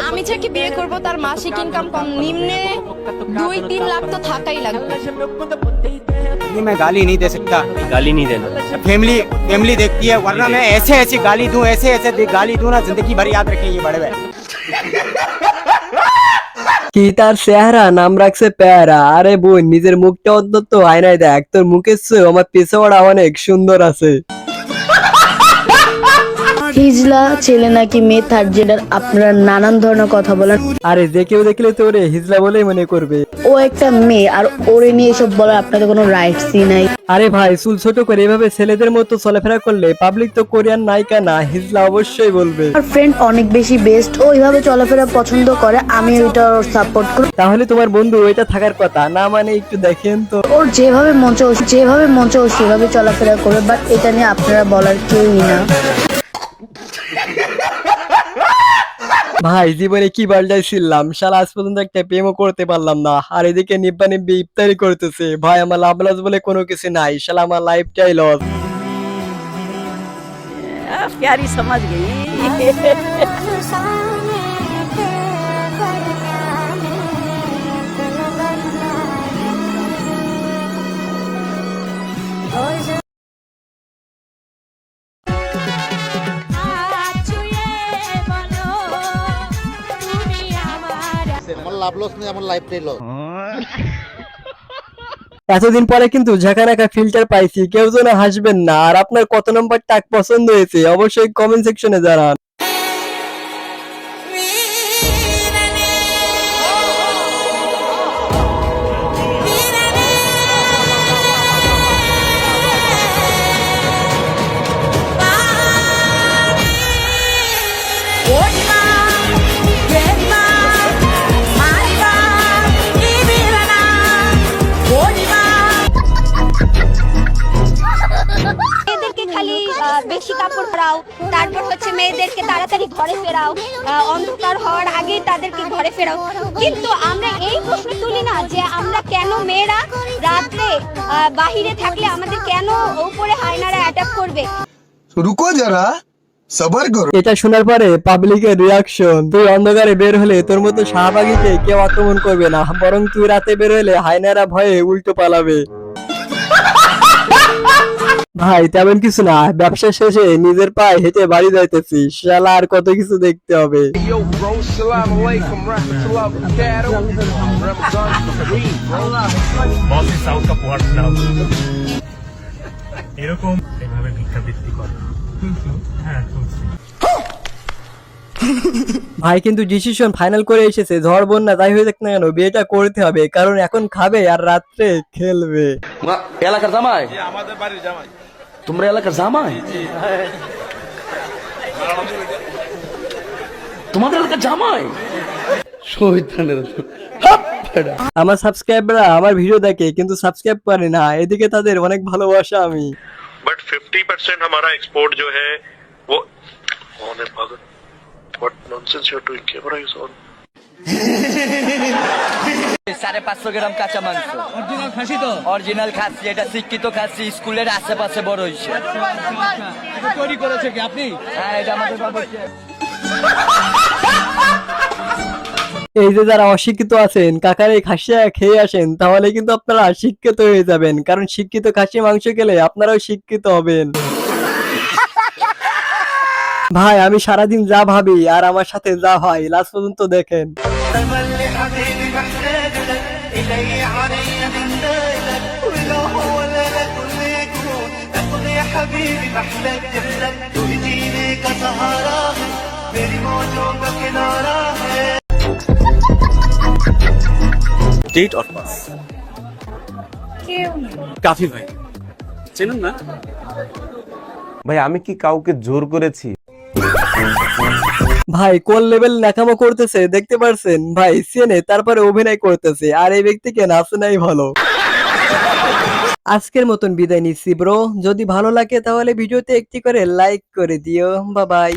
আমি যাকে বিয়ে করব তার মাসিক ইনকাম কম নিম্নে 2-3 লাখ তো থাকাই লাগবে। ये मैं गाली नहीं दे सकता, गाली नहीं देना। फैमिली फैमिली देखती है, वरना मैं ऐसे ऐसे गाली दूं, ऐसे ऐसे गाली दूं ना, जिंदगी भर याद रखें ये बड़े भाई। কি তার চেহারা নাম রাখছে পেয়ারা। আরে বোন, নিজের মুখটা অন্তত আয়নায় দেখ, তোর মুখের চেয়ে আমার পিছওয়াটা অনেক সুন্দর আছে। হিজলা ছেলে নাকি মেয়ে থার্ড জেন্ডার, আপনারা নানান ধরনের কথা বলেন। আরে যে কেউ দেখলে তো ওরে হিজলা বলেই মনে করবে। ও একটা মেয়ে আর ওরে নিয়ে এসব বলার আপনাদের কোনো রাইটসই নাই। আরে ভাই, চুল ছোট করে এভাবে ছেলেদের মতো চলাফেরা করলে পাবলিক তো কোরিয়ান নায়িকা না, হিজলা অবশ্যই বলবে। আমার ফ্রেন্ড অনেক বেশি বেস্ট, ও এইভাবে চলাফেরা পছন্দ করে, আমি ওইটা সাপোর্ট করি। তাহলে তোমার বন্ধু ওইটা থাকার কথা না, মানে একটু দেখেন তো। ওর যেভাবে মন চায় ও সেভাবে চলাফেরা করবে, বাট এটা নিয়ে আপনারা বলার কেউই না। ভাই জীবনে কি পাল্টাইছিলাম, শালা আজ পর্যন্ত একটা প্রেমও করতে পারলাম না, আর এদিকে নিব্বা নিব্বি ইফতারি করতেছে। ভাই আমার লাভ লস বলে কোনো কিছু নাই, শালা আমার লাইফটাই লস। प्यारी समझ गई। আমার লাভ লস নেই, আমার লাইফটাই লস। এতদিন পরে কিন্তু ঝাঁকানাকা ফিল্টার পাইছি, কেউ যেন হাসবেন না। আর আপনার কত নম্বর টাক পছন্দ হয়েছে অবশ্যই কমেন্ট সেকশনে জানান। মেয়েদেরকে খালি বেশি কাপড় পরাও, তারপর হচ্ছে মেয়েদেরকে তাড়াতাড়ি ঘরে ফেরাও, অন্ধকার হওয়ার আগেই তাদেরকে ঘরে ফেরাও। কিন্তু আমরা এই প্রশ্ন তুলি না যে আমরা কেন মেয়েরা রাতে বাহিরে থাকলে আমাদের কেন উপরে হায়নারা অ্যাটাক করবে। রুকো যারা, সবার করো। এটা শোনার পরে পাবলিকের রিয়াকশন, তুই অন্ধকারে বের হলে তোর মতো শাহবাগীকে কেউ আক্রমণ করবে না, বরং তুই রাতে বের হলে হায়নারা ভয়ে উল্টো পালাবে। ভাই তেমন কিছু না, ব্যবসা শেষে নিজের পায়ে হেঁটে বাড়ি যাইতেছি, শালা আর কত কিছু দেখতে হবে। এরকম এভাবে ভিক্ষাবৃত্তি করে। হ্যাঁ, ভাই কিন্তু ডিসিশন ফাইনাল করে এসেছে, ঝড় বন্যা যাই হয়ে যাক না কেন বিয়েটা করতে হবে, কারণ এখন খাবে আর রাত্রে খেলবে। এলাকার জামাই, আমাদের বাড়ির জামাই, তোমরা এলাকার জামাই, তোমাদের এলাকার জামাই। আমার সাবস্ক্রাইবাররা আমার ভিডিও দেখে কিন্তু সাবস্ক্রাইব করে না, এদিকে তাদের অনেক ভালোবাসা আমি। बट 50% हमारा एक्सपोर्ट जो है वो कौन है पागल? What nonsense you're doing? What are you on? 550 গ্রাম কাঁচা মাংস, অরিজিনাল খাসি তো, অরিজিনাল খাসি, এটা শিক্ষিত খাসি, স্কুলের আশেপাশে বড় হইছে। তৈরি করেছে কি আপনি? হ্যাঁ, এটা আমাদের বাবা। এই যে যারা অশিক্ষিত আছেন, কাকার এই খাসি খেয়ে আসেন, তাহলে কিন্তু আপনারা শিক্ষিত হয়ে যাবেন, কারণ শিক্ষিত খাসি মাংস খেলে আপনারাও শিক্ষিত হবেন। ভাই আমি সারাদিন যা ভাবি আর আমার সাথে যা হয় লাস্ট পর্যন্ত দেখেন। डेट और पास কাফি ভাই চেনেন না? ভাই আমি কি কাউকে জোর করেছি? ভাই কোন লেভেল ন্যাকামো করতেছে দেখতে পারছেন? ভাই চেনে তারপরে অভিনয় করতেছে, আর এই ব্যক্তিকে নাচে নাই ভালো। আজকের মতন বিদায় নিচ্ছি ব্রো, যদি ভালো লাগে তাহলে ভিডিওতে একটি করে লাইক করে দিও। Bye bye.